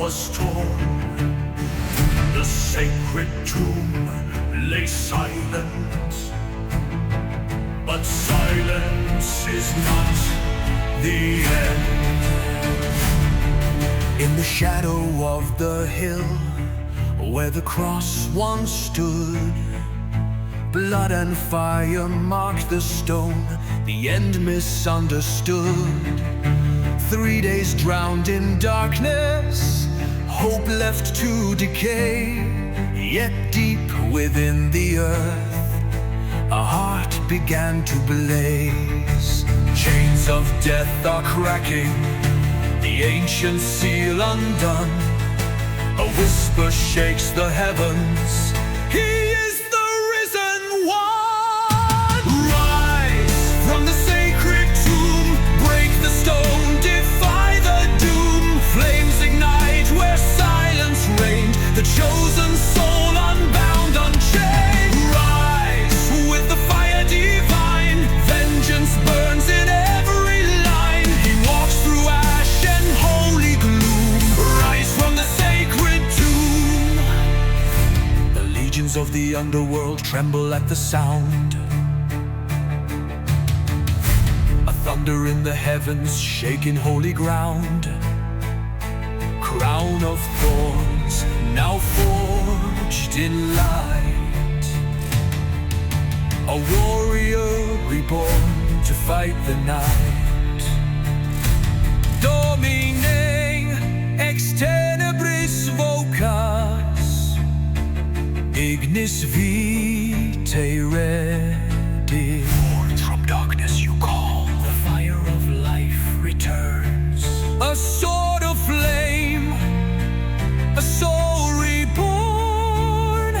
was torn. The sacred tomb lay silent, but silence is not the end. In the shadow of the hill where the cross once stood, blood and fire marked the stone, the end misunderstood. 3 days drowned in darkness, hope left to decay. Yet deep within the earth, a heart began to blaze. Chains of death are cracking, the ancient seal undone. A whisper shakes the heavens, He is the risen one. Rise from the sacred tomb, break the stone, defy the doom. Flames ignite where silence reigned, the chosen soul unbound, unchained. Rise with the fire divine, vengeance burns in every line. He walks through ash and holy gloom. Rise from the sacred tomb. The legions of the underworld tremble at the sound. A thunder in the heavens, shaking holy ground. Crown of thorns, now forged in light. A warrior reborn to fight the night. Domine ex tenebris vocas, ignis vitae redit. Thorns from darkness you call, the fire of life returns. A sword of flame, a soul reborn,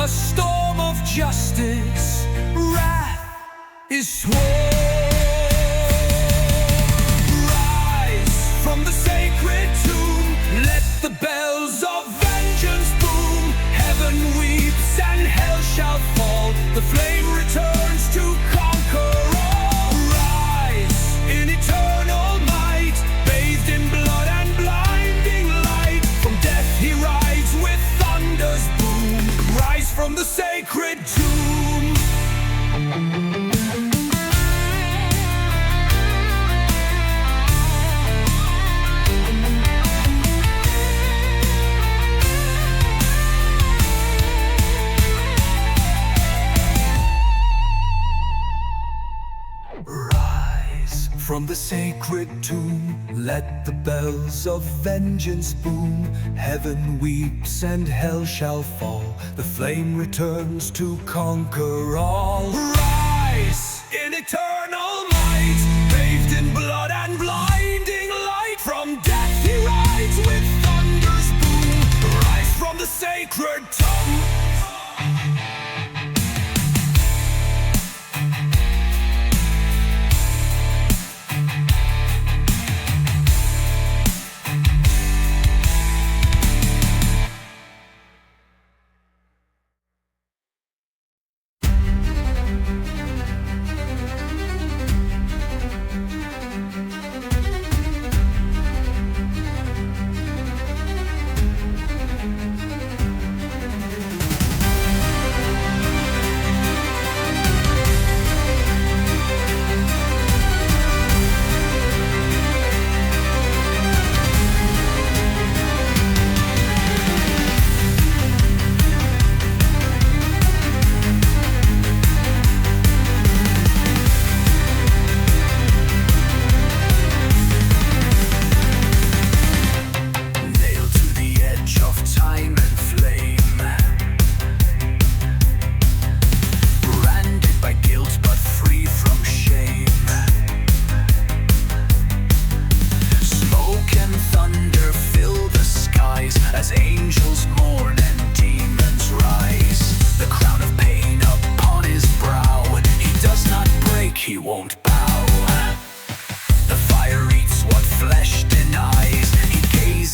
a storm of justice, wrath is sworn. Rise from the sacred tomb, let the bells of vengeance boom. Heaven weeps and hell shall fall, the flame returns to conquer all. Rise in eternal might, bathed in blood and blinding light. From death he rides with thunder's boom. Rise from the sacred tomb. Rise from the sacred tomb, let the bells of vengeance boom. Heaven weeps and hell shall fall, the flame returns to conquer all. Rise in eternal might, bathed in blood and blinding light. From death he rides with thunder's boom. Rise from the sacred tomb.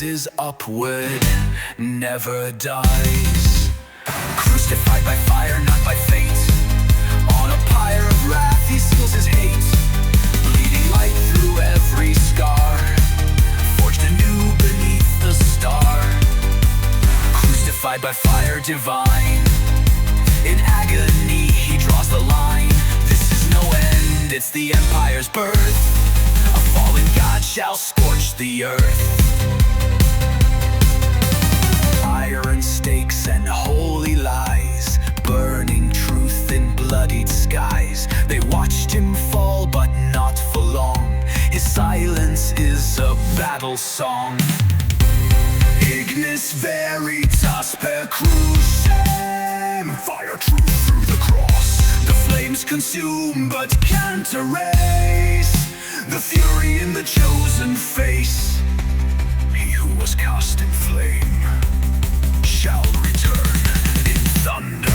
rises upward, never dies. Crucified by fire, not by fate. On a pyre of wrath, he seals his hate. Bleeding light through every scar, forged anew beneath the stars. fire divine. In agony he draws the line. This is no end, it's the empire's birth. A fallen god shall scorch the earth. Iron stakes and holy lies, burning truth in bloodied skies. They watched him fall, but not for long. His silence is a battle song. Ignis veritas per crucem. Fire truth through the cross. The flames consume but can't erase the fury in the chosen face. He who was cast in flame shall return in thunder.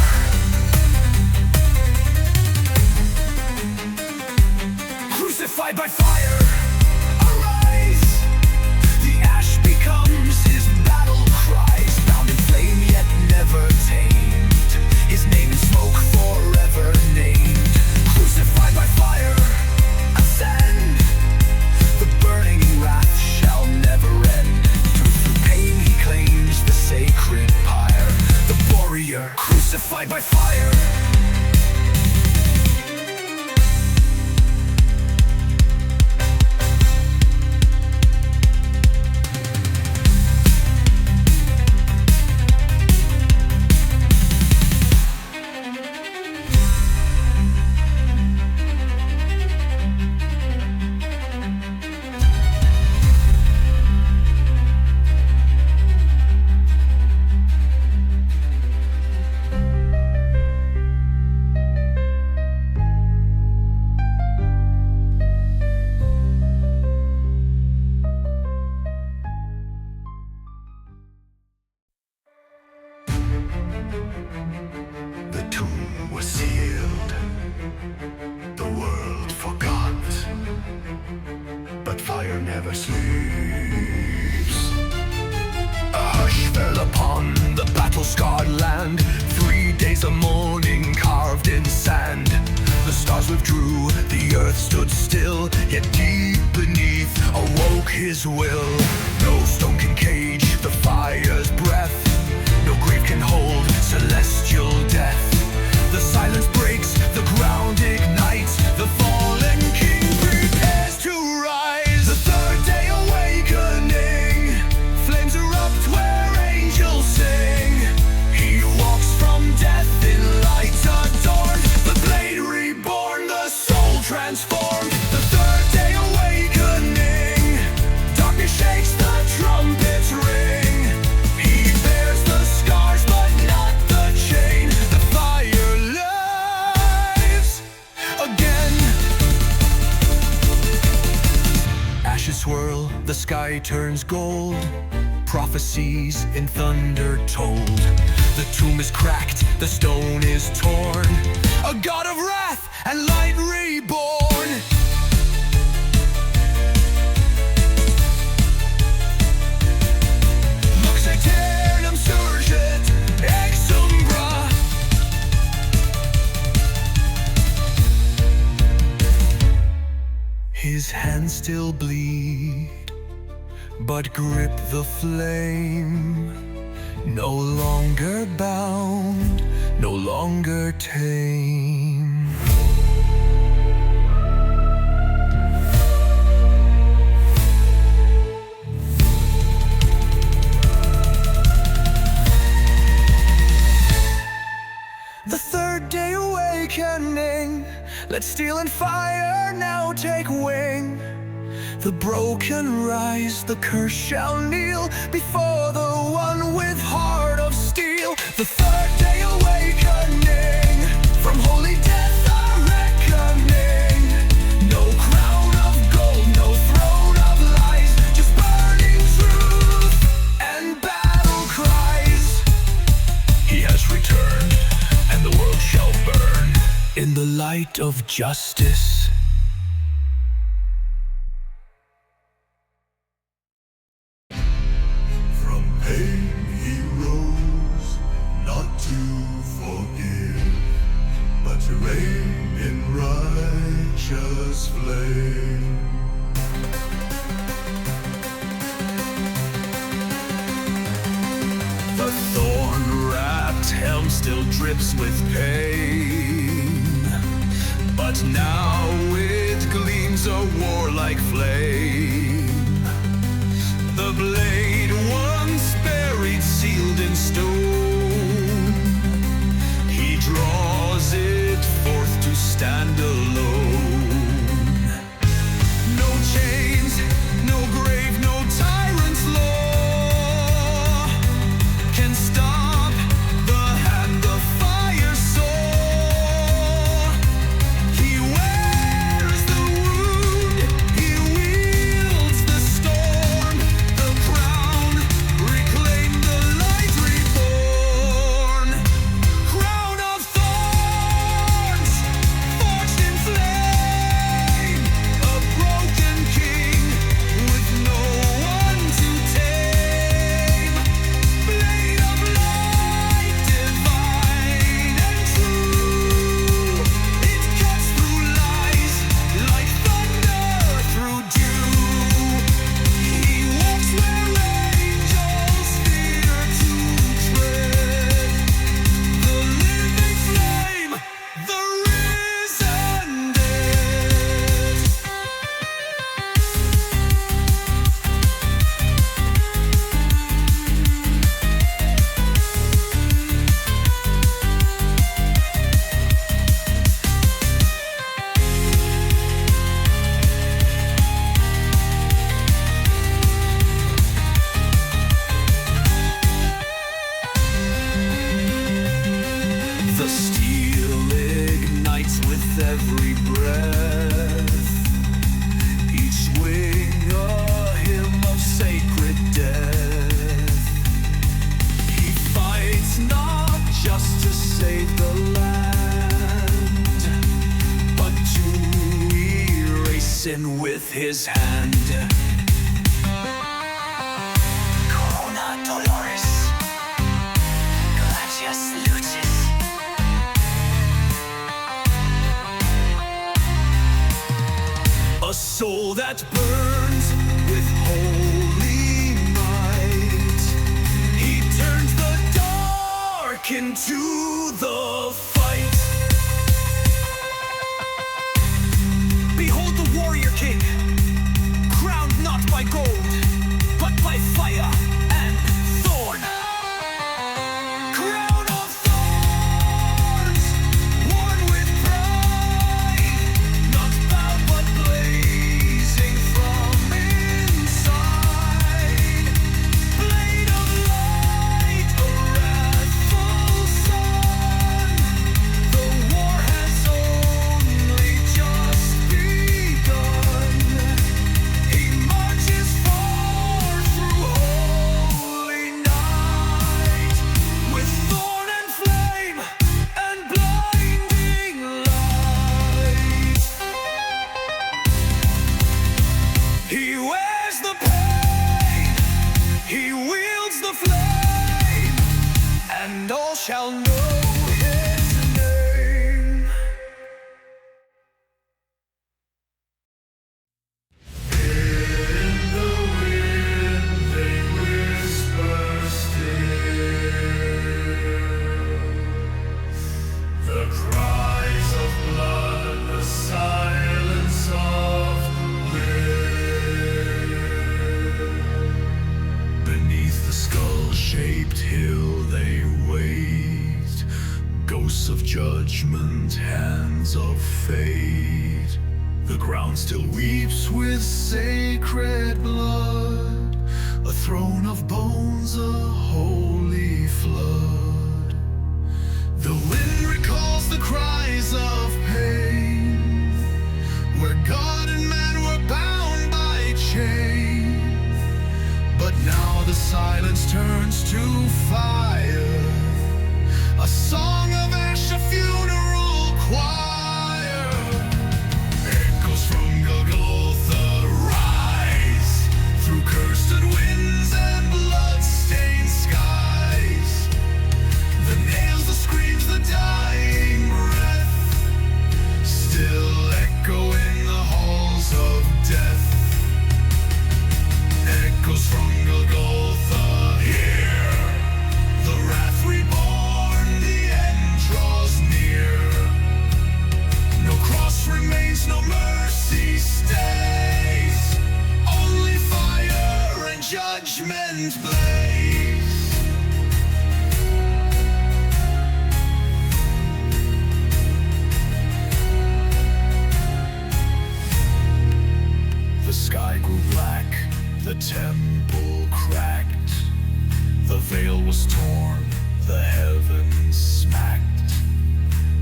Crucified by fire, arise. The ash becomes his battle cries. Bound in flame yet never tamed. His name in smoke forever named. Crucified by fire, ascend. The burning wrath shall never end. Through pain he claims the sacred pyre. The warrior crucified by fire. The tomb was sealed. The world forgot. But fire never sleeps. A hush fell upon the battle-scarred land. 3 days of mourning carved in sand. The stars withdrew, the earth stood still. Yet deep beneath awoke his will. No stone can cage the fire's breath. No grave can hold celestial death. The silence breaks, the ground ignites. The fallen king prepares to rise. The third day awakening, flames erupt where angels sing. He walks from death in light adorned. The blade reborn, the soul transformed. The third day awakening, darkness shakes, the trumpets ring. He bears the scars but not the chain. The fire lives again. Ashes swirl, the sky turns gold. Prophecies in thunder told. The tomb is cracked, the stone is torn. A god of wrath and light reborn. Lux aeternum surget ex umbra. His hands still bleed, but grip the flame. No longer bound, no longer tame. The third day awakening, let steel and fire now take wing. The broken rise, the curse shall kneel before the one with heart of steel. The third day awakening, from holy death a reckoning. No crown of gold, no throne of lies, just burning truth and battle cries. He has returned, and the world shall burn in the light of justice. Pain he rose, not to forgive, but to reign in righteous flame. The thorn-wrapped that helm still drips with pain, but now it gleams a warlike flame. The blade once buried, sealed in stone, he draws it forth to stand alone. No chains, no grave, no tyrant's law can stop the hand the fire saw. He wears the wound, he wields the storm, the crown, reclaim the light reborn. Crown of thorns, forged in flame, a broken king with no one to tame. Blade of light, divine and true, it cuts through lies like thunder through dew. He walks where angels fear to tread, the living flame, the risen dead. The steel ignites with every breath, each wing a hymn of sacred death. He fights not just to save the land, but to erase sin with his hand. Corona Dolores, Gladius Lucis. A soul that burns with holy might. He turns the dark into the fight. Behold the warrior king, crowned not by gold, but by fire and thorn. Crown of thorns, worn with pride, not bowed but blazing from inside. Blade of light, a wrathful sun. The war has only just begun. He marches forth through holy night, with thorn and flame and blinding light. He wears the pain, he wields the flame, and all shall know his name. In the wind they whisper still, the cries of blood, the silence of will. Beneath the skull-shaped hill they wait, ghosts of judgment, hands of fate. The ground still weeps with sacred blood, a throne of bones, a holy flood. The wind recalls the cries of pain, where God and man were bound by chains. But now the silence turns to fire, a song of ash, a funeral choir. Echoes from Golgotha rise, through cursed winds and blood-stained skies. The nails, the screams, the dying breath, still echo in the halls of death. Echoes from Golgotha, hear the wrath reborn. seventh place. The sky grew black, the temple cracked, the veil was torn, the heavens smacked,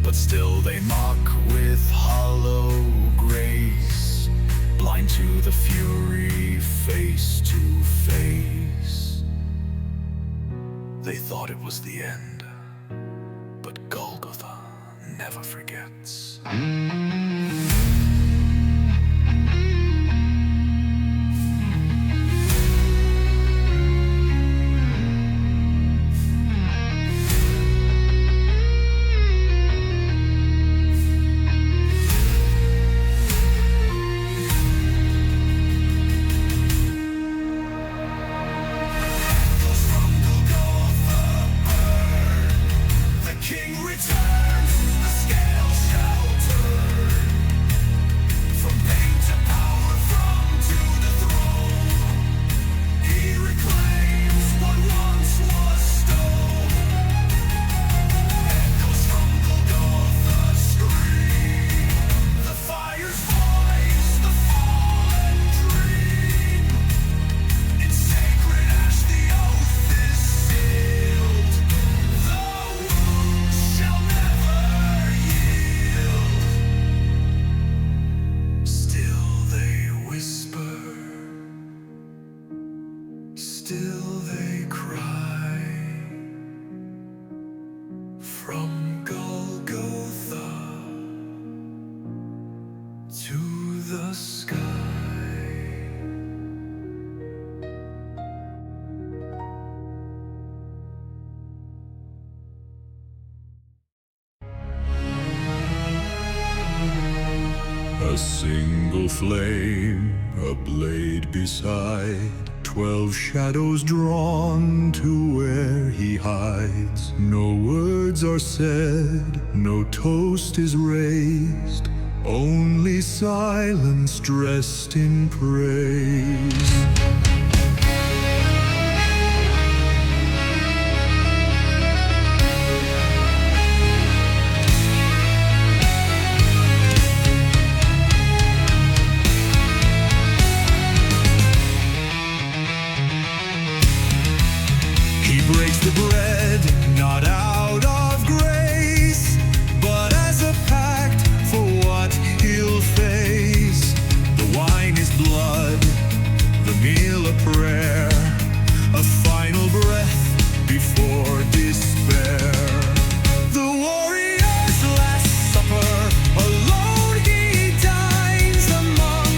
but still they mock with hollow grace, blind to the fury face to face. They thought it was the end, but Golgotha never forgets. Still they cry from Golgotha to the sky. A single flame, a blade beside, 12 shadows drawn to where he hides. No words are said, no toast is raised, only silence dressed in praise. Breaks the bread, not out of grace, but as a pact for what he'll face. The wine is blood, the meal a prayer, a final breath before despair. The warrior's last supper, alone he dines among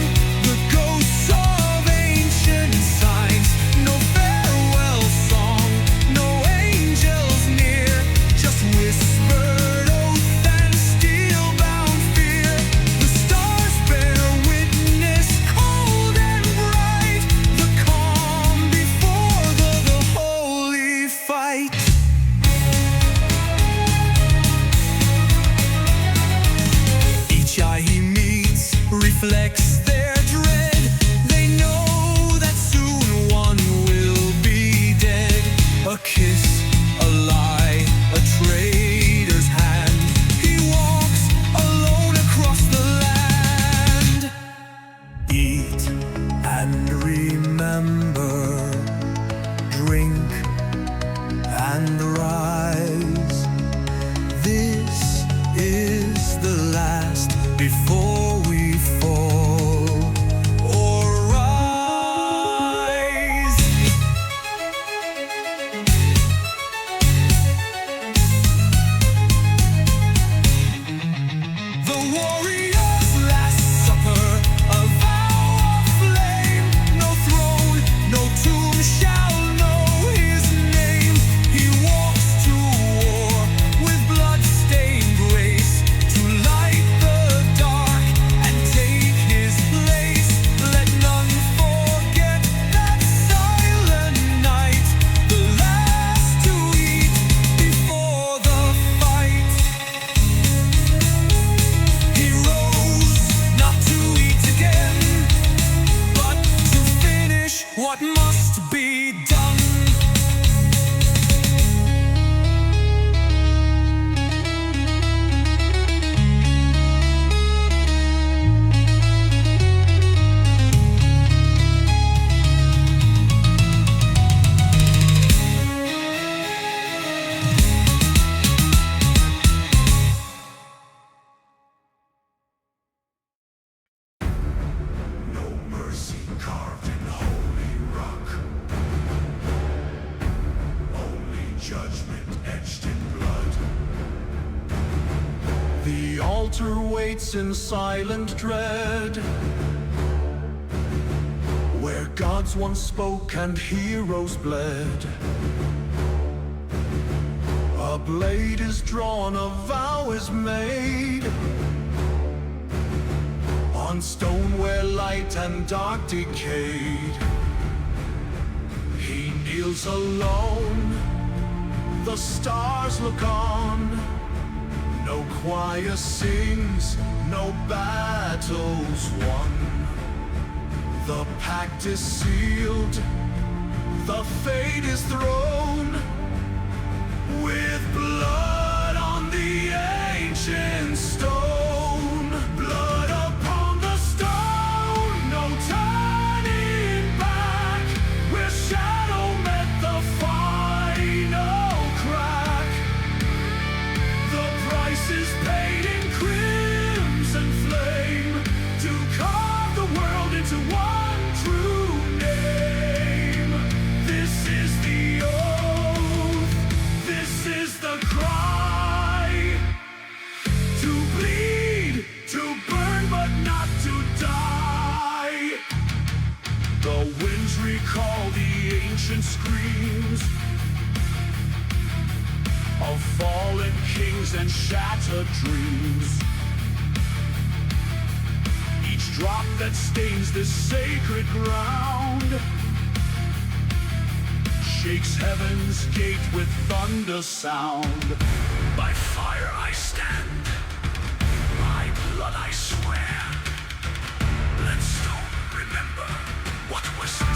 the ghosts of ancient signs. No farewell song, no angels near, just whispered oath and steel-bound fear. The stars bear witness, cold and bright, the calm before the holy fight. Each eye he meets reflects their dread. They know that soon one will be dead. A kiss, a lie, a traitor's hand. He walks alone across the land. Eat and remember, drink and rise. This is the last before we fall or rise. The warrior's last supper, a vow of flame. No throne, no tomb shall know his altar waits in silent dread, where gods once spoke and heroes bled. A blade is drawn, a vow is made, on stone where light and dark decayed. He kneels alone, the stars look on. No choir sings, no battles won. The pact is sealed, the fate is thrown, with blood on the ancient stone. Blood upon the stone, no turning back, where shadow met the final crack. The price is paid in crimson flame, to carve the world into one true name. This is the oath, this is the cry, to bleed, to burn, but not to die. The winds recall the ancient screams of fallen kings and shattered dreams. Each drop that stains this sacred ground shakes heaven's gate with thunder sound. By fire I stand, by blood I swear. Let stone remember what was dared.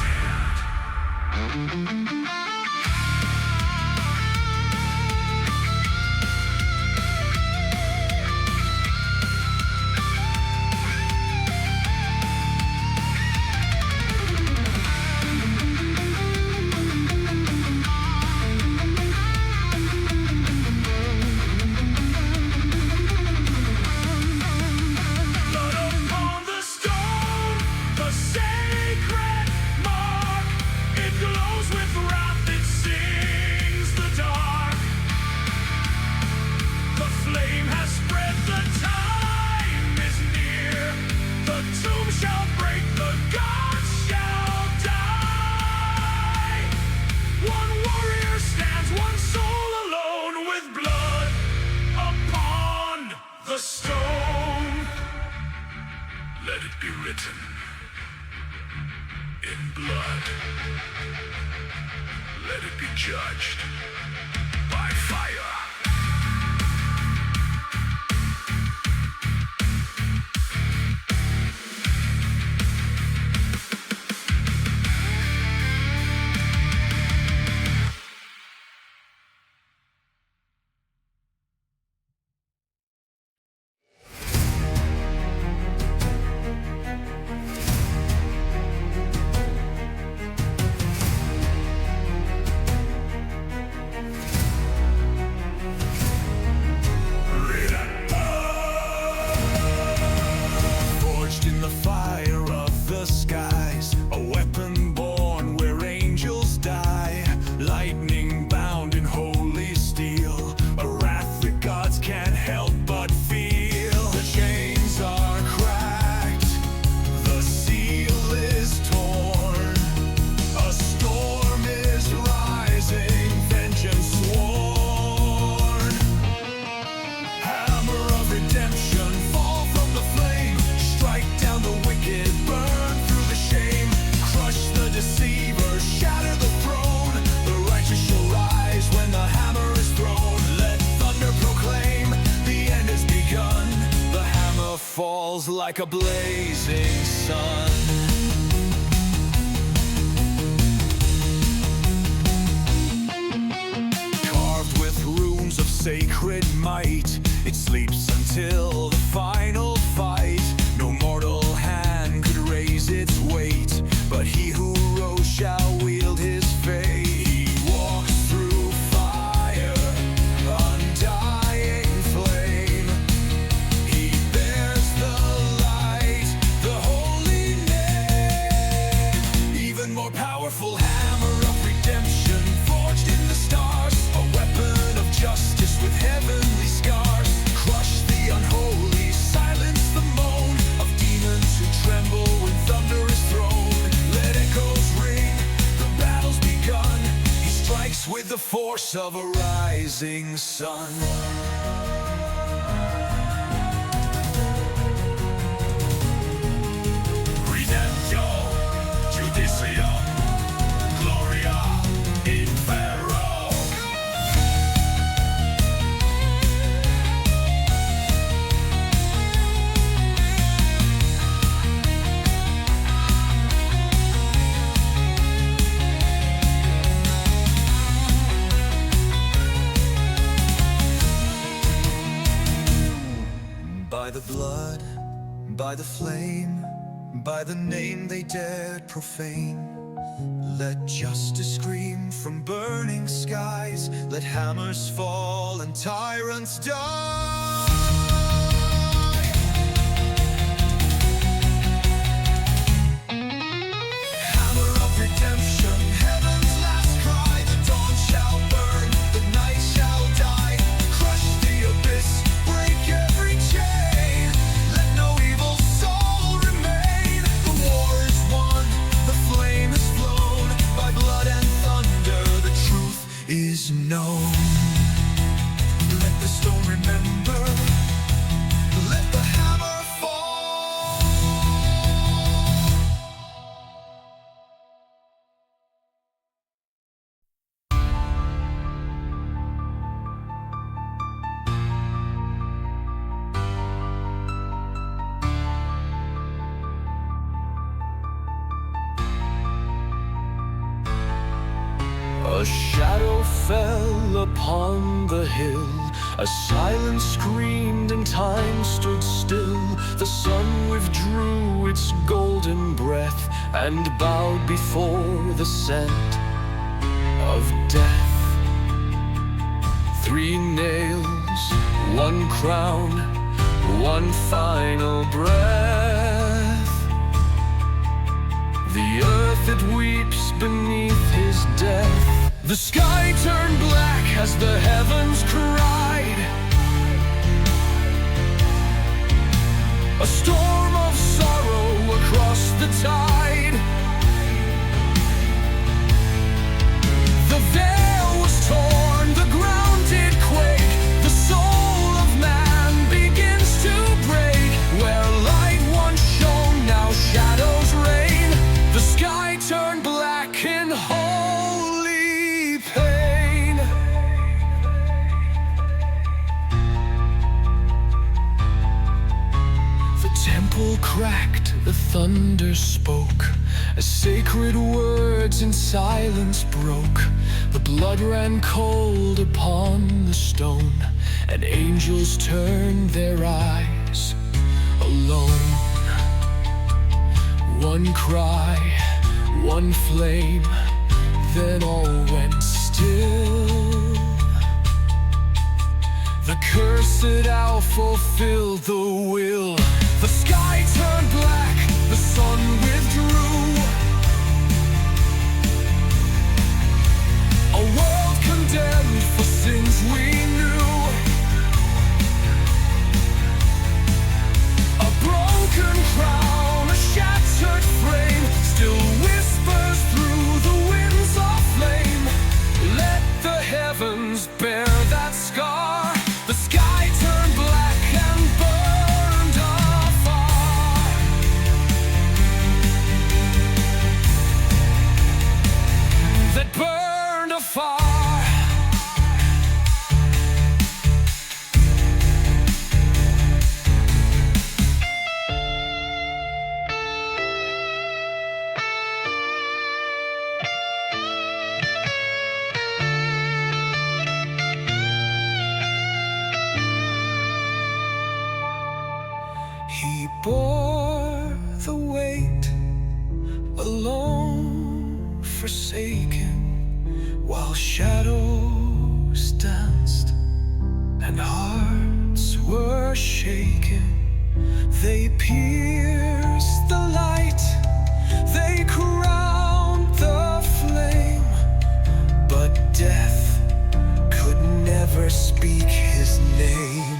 Let it be written in blood. Let it be judged by fire. Like a blazing sun, carved with runes of sacred might, it sleeps until the final fight. No mortal hand could raise its weight, but he who rose shall wield his fate. He walks through fire, undying flame. He bears the powerful hammer of redemption, forged in the stars, a weapon of justice with heavenly scars. Crush the unholy with the force of a rising sun. Redemptio, Judicia, Gloria, Infero. By the blood, by the flame, by the name they dared profane, let justice scream from burning skies, let hammers fall and tyrants die. Hammer of redemption, heaven's last cry, the dawn shall burn, the night shall die, crush the abyss, break every chain, let no evil soul remain. The war is won, the flame is flown, by blood and thunder the truth is known. Let the stone remember, let the hammer fall. A shadow fell upon the hill, a silence screamed and time stood still. The sun withdrew its golden breath and bowed before the scent of death. 3 nails, 1 crown, 1 final breath. The earth it weeps beneath his death. The sky turned black as the heavens cried. A storm of sorrow across the tide. The veil was torn, the ground did quake. The soul of man begins to break. Where light once shone, now shadows reign. The sky turned black in holy pain. The temple cracked, the thunder spoke, as sacred words in silence broke. The blood ran cold upon the stone, and angels turned their eyes alone. 1 cry, 1 flame, then all went still. The cursed owl fulfilled the will. The sky turned black, the sun withdrew. A world condemned for sins we knew. A broken crown, a shattered frame, still whispers through the winds of flame. Let the heavens bear that scar. The sky turned black and burned afar. That burned afar. He bore the weight, alone, forsaken, while shadows danced and hearts were shaken. They pierced the light, they crowned the flame, but death could never speak his name.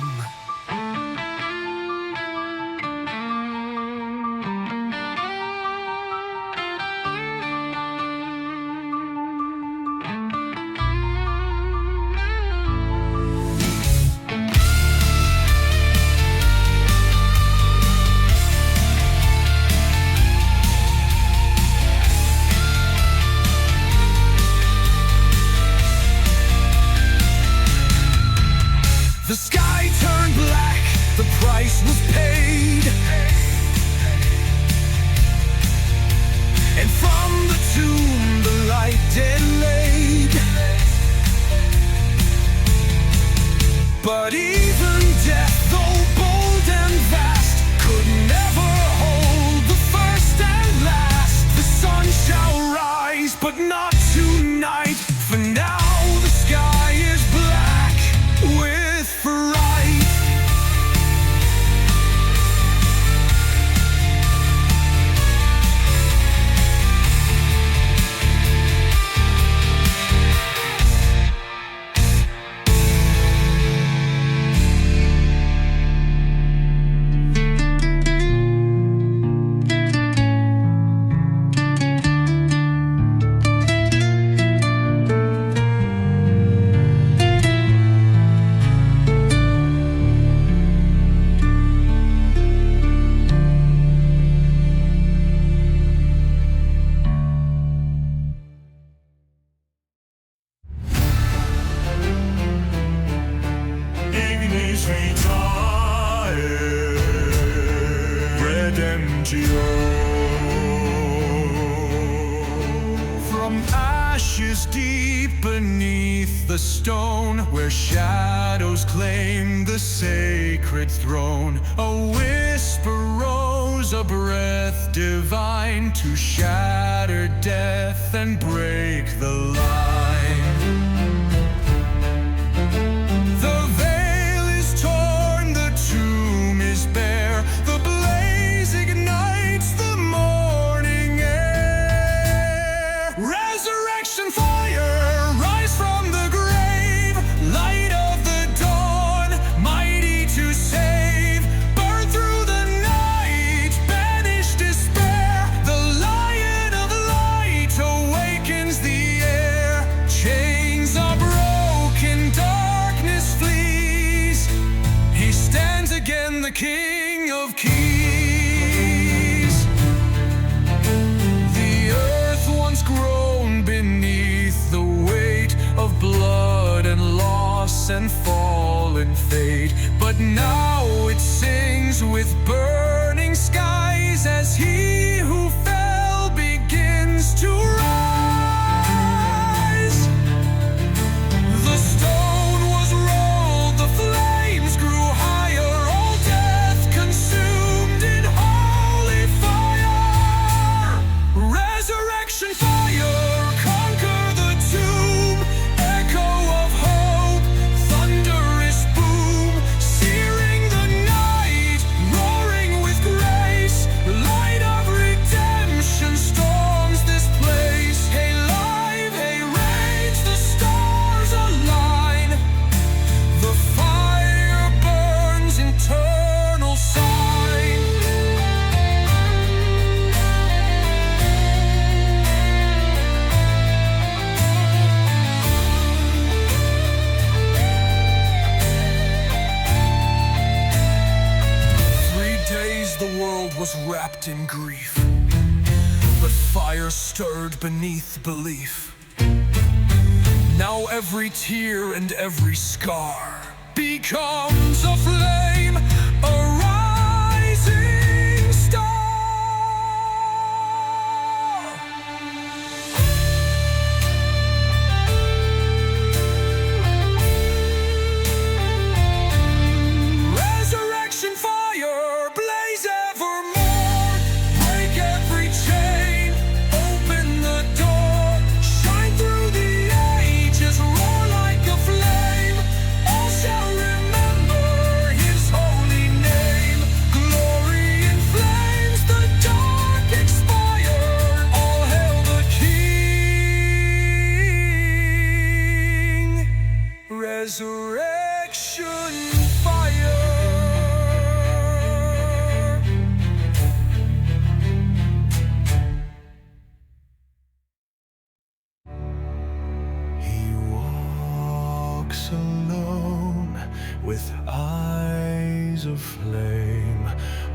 From ashes deep beneath the stone, where shadows claim the sacred throne, a whisper rose, a breath divine, to shatter death and break the line. The veil is torn, the tomb is bare, the blaze ignites the morning air. Resurrection fire, rise from the grave, light of the dawn, mighty to save. Burn through the night, banish despair, the Lion of light awakens the air. Chains are broken, darkness flees, he stands again, the King of Keys. The earth once groaned beneath the weight of blood and loss and fallen fate, but now it sings with burning skies as he who fell begins to rise. The stone was rolled, the flames grew higher, all death consumed in holy fire. Resurrection fire, conquer the tomb, echo of hope, thunderous boom, searing the night, roaring with grace, light of redemption storms this place. Hey live, hey rage, the stars align, the fire burns, eternal sign. 3 days the world was wrapped in grief, but fire stirred beneath belief. Now every tear and every scar becomes a flame, a rising star. Resurrection fire, blaze evermore, break every chain, open the door, shine through the ages, roar like a flame. All shall remember his holy name. Glory in flames, the dark expire. All hail the King. Resurrection fire. He walks alone with eyes of flame,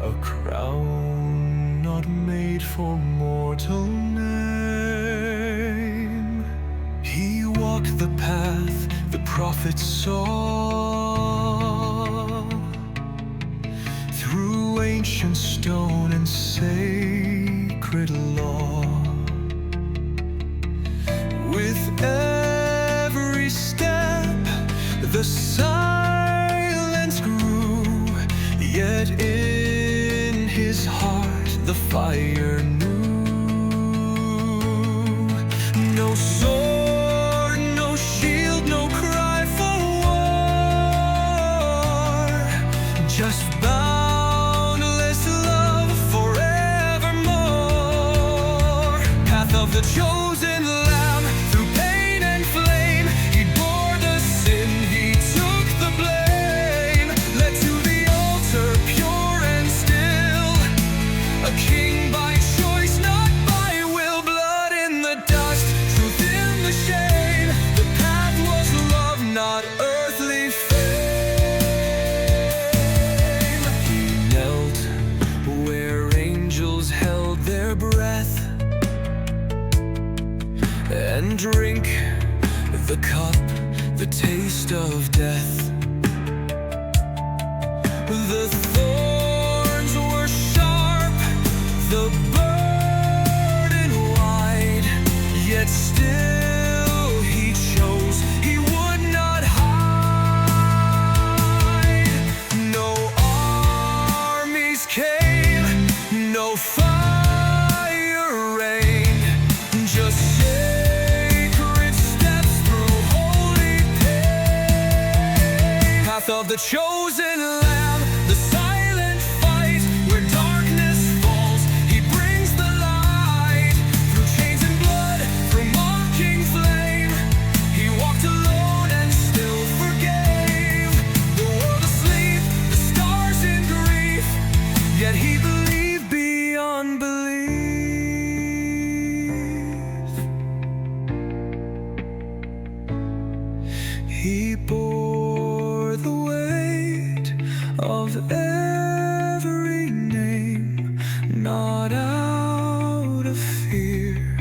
a crown not made for mortal name. He walked the path the prophets saw, through ancient stone and sacred law. With every step, the silence grew, yet in his heart the fire knew. No sword, no shield, no cry for war, just boundless love forevermore. Path of the chosen lamb, through pain and flame, he bore the sin, he took the blame. Led to the altar, pure and still, a king by choice, not by will. Blood in the dust, truth in the shame. The path was love, not earthly fame. He knelt where angels held their breath, and drink the cup, the taste of death. The thorns were sharp, the burden wide, yet still he chose, he would not hide. No armies came, no fire rained, just sacred steps through holy pain. Path of the chosen Lamb, the silent fight where darkness falls. He brings the light through chains and blood, through mocking flame. He walked alone and still forgave. The world asleep, the stars in grief, yet he believed beyond belief. He bore the weight of every name, not out of fear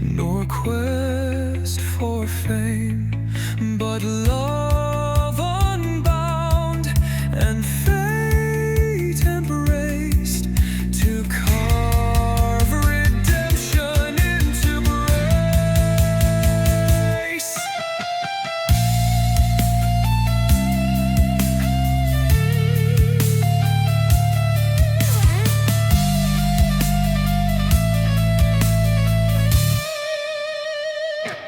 nor quest for fame, but love unbound and fate embraced to carve redemption into grace.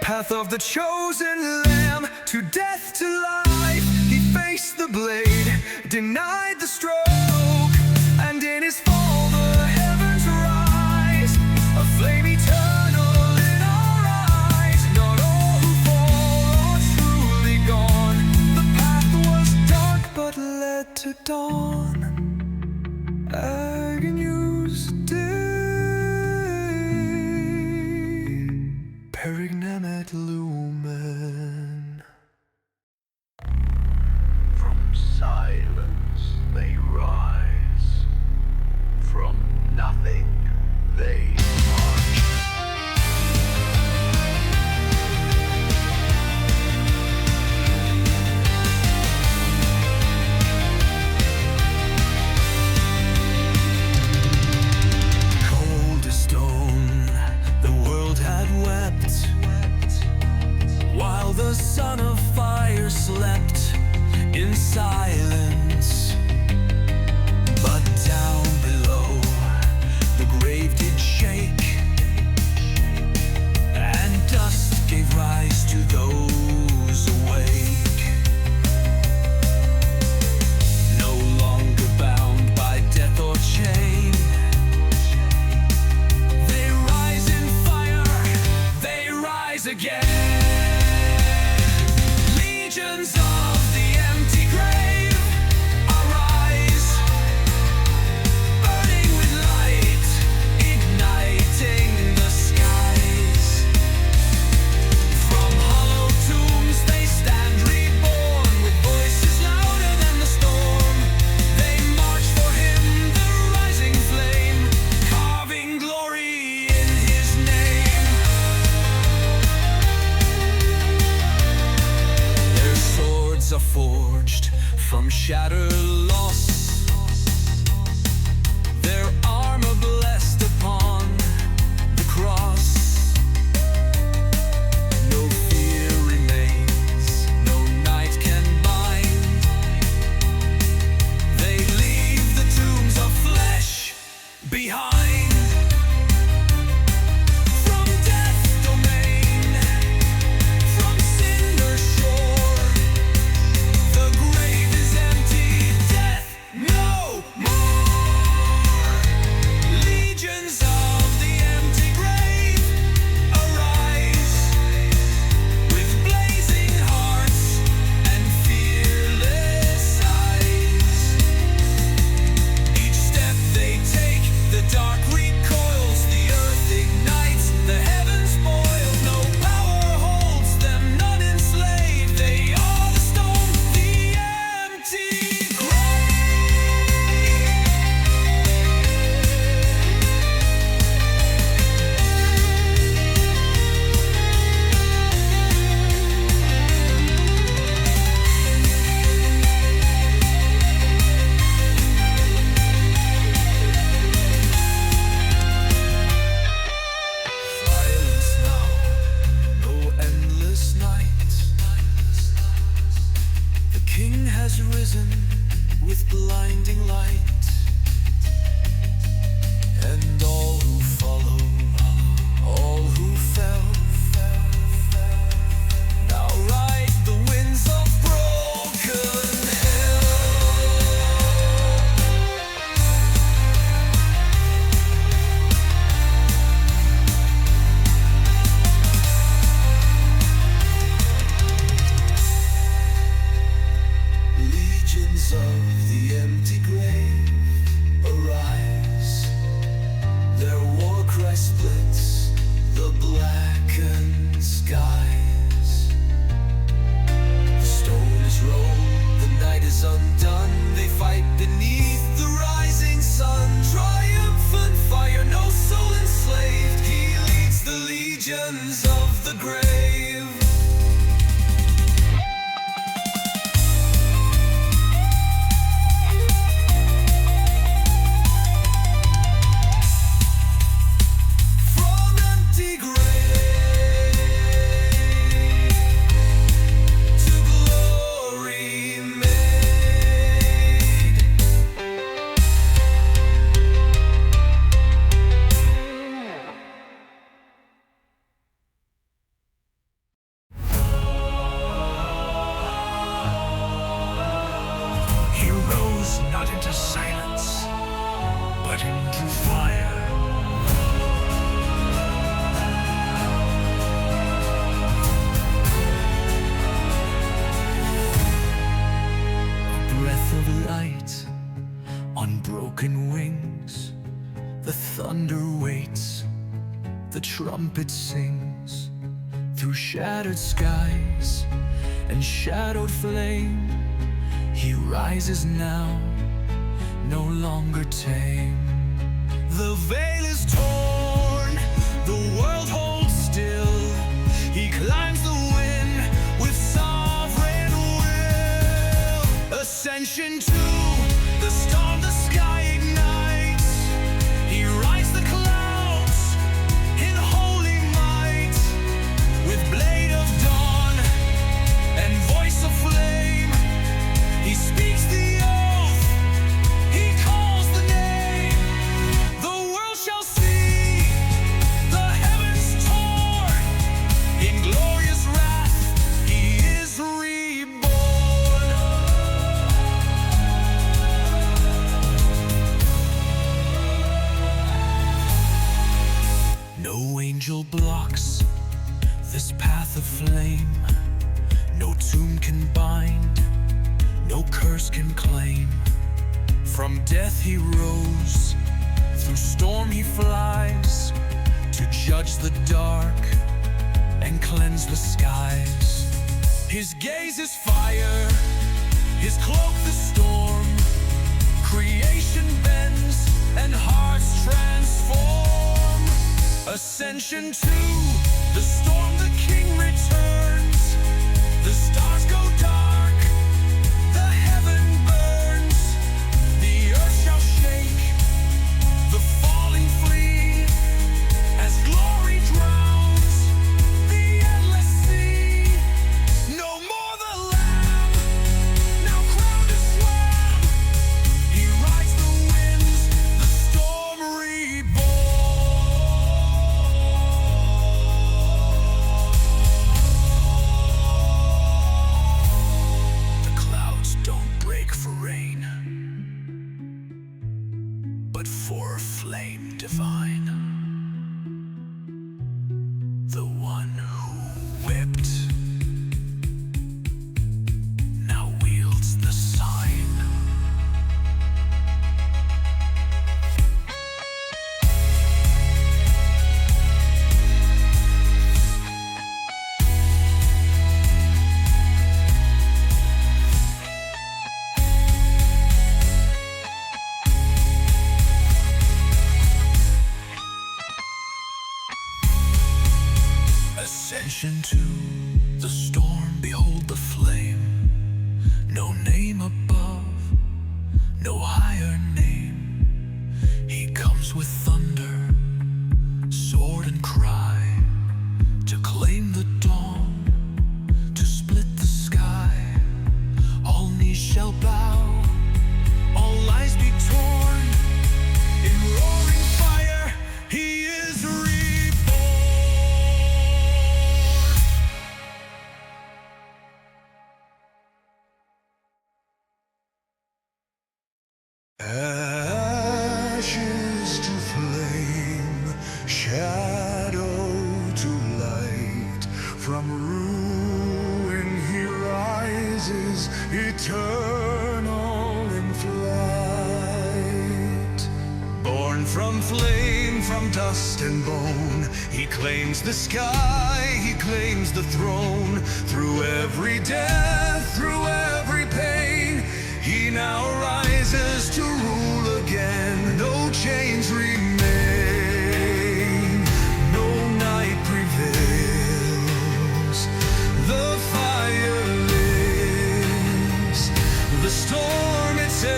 Path of the chosen Lamb, to death, to life. He faced the blade, denied the stroke, and in his fall the heavens rise, a flame eternal in our eyes. Not all who fall are truly gone. The path was dark but led to dawn. Agnus Dei, perignemet lumen. From silence they rise, from nothing they march. Cold as stone, the world had wept, while the son of fire slept in silence. But down below, the grave did shake, and dust gave rise to those awake. No longer bound by death or chain, they rise in fire, they rise again. Legions of the empty grave arise, burning with light, igniting the skies. From hollow tombs they stand reborn, with voices louder than the storm. They march for him, the rising flame, carving glory in his name. Their swords are forged from shattered loss, their armor blessed upon the cross. No fear remains, no night can bind. They leave the tombs of flesh behind. From death's domain, from cinder's shore, the grave is empty, death risen with blinding light, and all who follow, all who fell, now ride the winds of broken hell. Legions of the empty grave arise. Their war cry splits the blackened skies. The stone is rolled, the night is undone. They fight beneath the rising sun. Triumphant fire, no soul enslaved. He leads the legions of the grave. From empty grave to glory made. He rose not into silence, but into fire. A breath of light on broken wings. The thunder waits, the trumpet sings through shattered skies and shadowed flame. He rises now, no longer tame. The veil is torn, the world holds still. He climbs the wind with sovereign will. Ascension to the storm, the sky ignites. He rides the clouds in holy might. With blade of dawn and voice of flame, he speaks the oath, he calls the name. The world shall see the heavens torn. In glorious wrath, he is reborn. No angel blocks this path of flame. No tomb can bind, no curse can claim. From death he rose, through storm he flies, to judge the dark and cleanse the skies. His gaze is fire, his cloak the storm. Creation bends and hearts transform. Ascension to the storm, the king returns. The stars go dark, the heaven burns. The earth shall shake, the falling flee, as glory drowns the endless sea. No more the lamb, now crowned as lamb. He rides the winds, the storm reborn. eternal in flight. Born from flame, from dust and bone, he claims the sky, he claims the throne. Through every death, through every pain, he now rises to rule again. No chains remain, no night prevails. The fire lives, the storm it sails,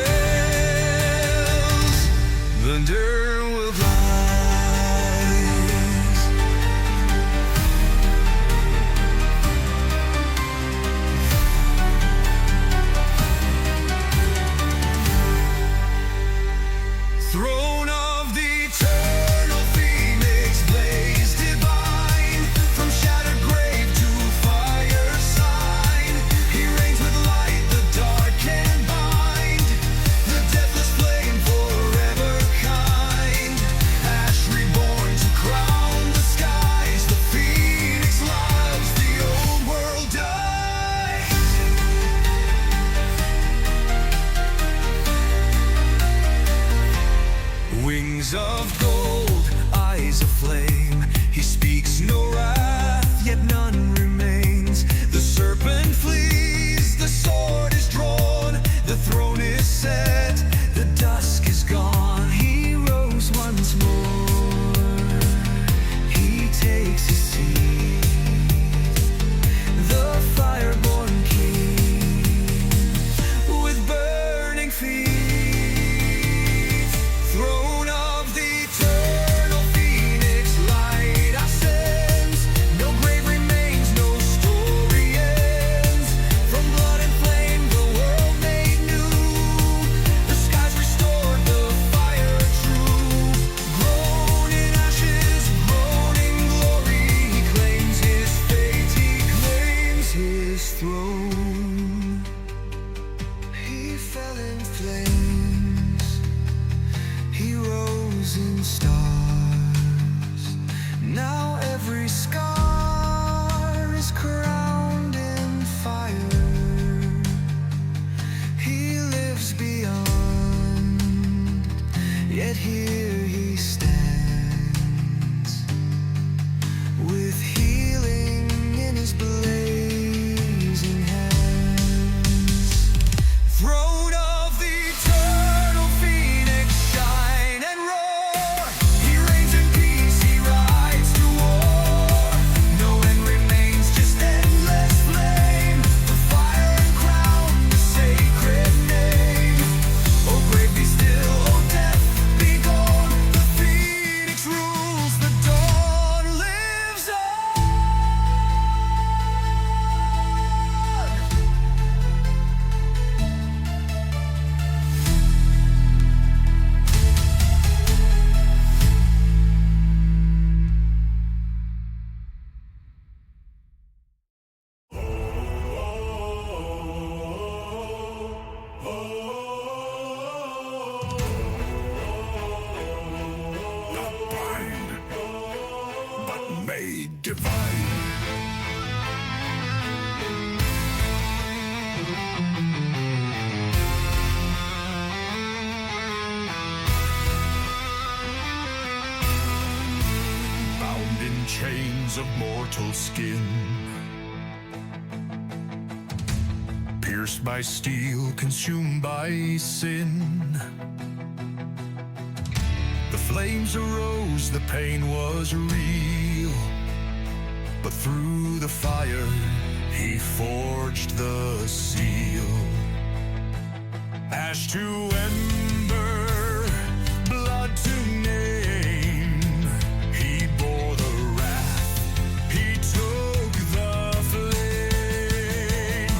the dirt will rise. Throne of the eternal phoenix, blaze divine, from shattered grave to fire sign. He reigns with light, the dark can bind, the deathless flame forever kind. Ash reborn to crown the skies, the phoenix lives, the old world dies. Wings of gold, eyes aflame, he speaks no wrath, yet none remains. The serpent flees, the sword is drawn, the throne is set, the dusk is gone. He rose once more, he takes his seat, the fireborn king, with burning feet. Throne of the eternal phoenix, light ascends. No grave remains, no story ends. From blood and flame, the world made new. The skies restored, the fire true. Grown in ashes, grown in glory. He claims his fate, he claims his throne. He fell in flames, he rose in stars. Now every scar is crowned in fire. He lives beyond, yet here he stands, with healing in his blazing hands. Throne of the eternal phoenix, shine and roar. He reigns in peace, he rides to war. No end remains, just endless flame. The fire and crown, the sacred name. Oh grave be still, oh death be gone. The phoenix rules, the dawn lives on. Not bind, but made divine. Bound in chains of mortal skin, pierced by steel, consumed by sin. The flames arose, the pain was real, but through the fire he forged the seal. Ash to ember, blood to name, he bore the wrath, he took the flame.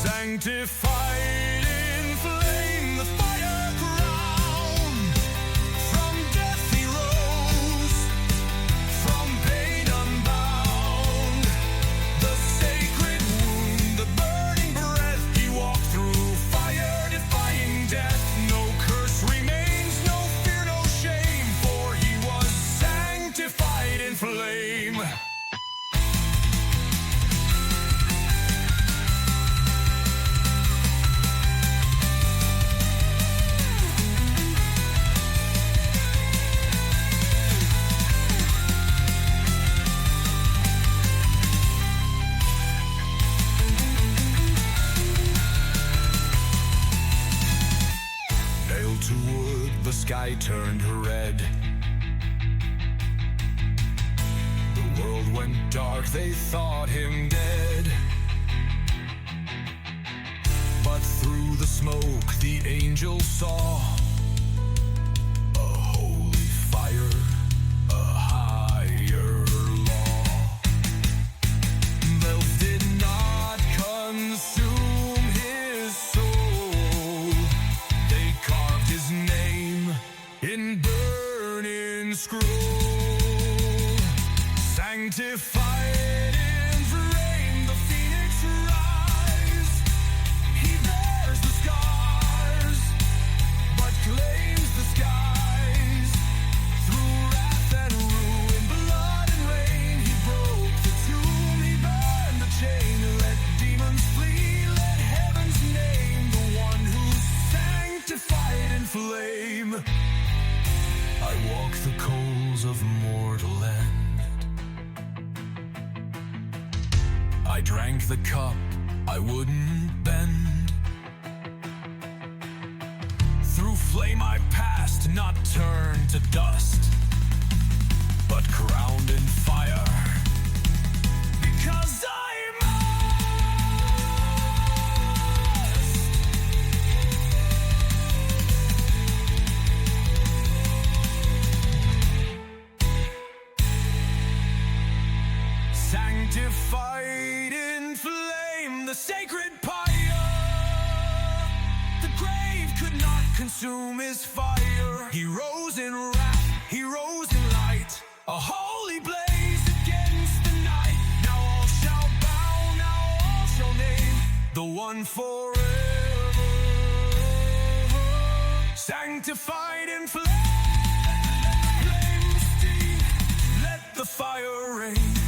Sanctified in flame, the fire crown. From death he rose, from pain unbound. The sacred wound, the burning breath, he walked through fire, defying death. No curse remains, no fear, no shame, for he was sanctified in flame. the sky turned red. The world went dark, they thought him dead. But through the smoke the angel saw a holy fire, a higher law. Bells did not consume his soul. They carved his name in burning scroll. Sanctified in flame, the phoenix rise. He bears the scars, but claims the skies. Through wrath and ruin, blood and rain, he broke the tomb, he burned the chain. Let demons flee, let heaven's name the one who's sanctified in flame. I walk the coals of mortal end. I drank the cup I wouldn't bend. Through flame I passed, not turned to dust, but crowned in fire. Because I must. Sanctified in flame, the sacred pyre. The grave could not consume his fire. He rose in wrath, he rose in light, a holy blaze against the night. Now all shall bow, now all shall name the one forever. Sanctified in flame, let the flame steam, let the fire reign.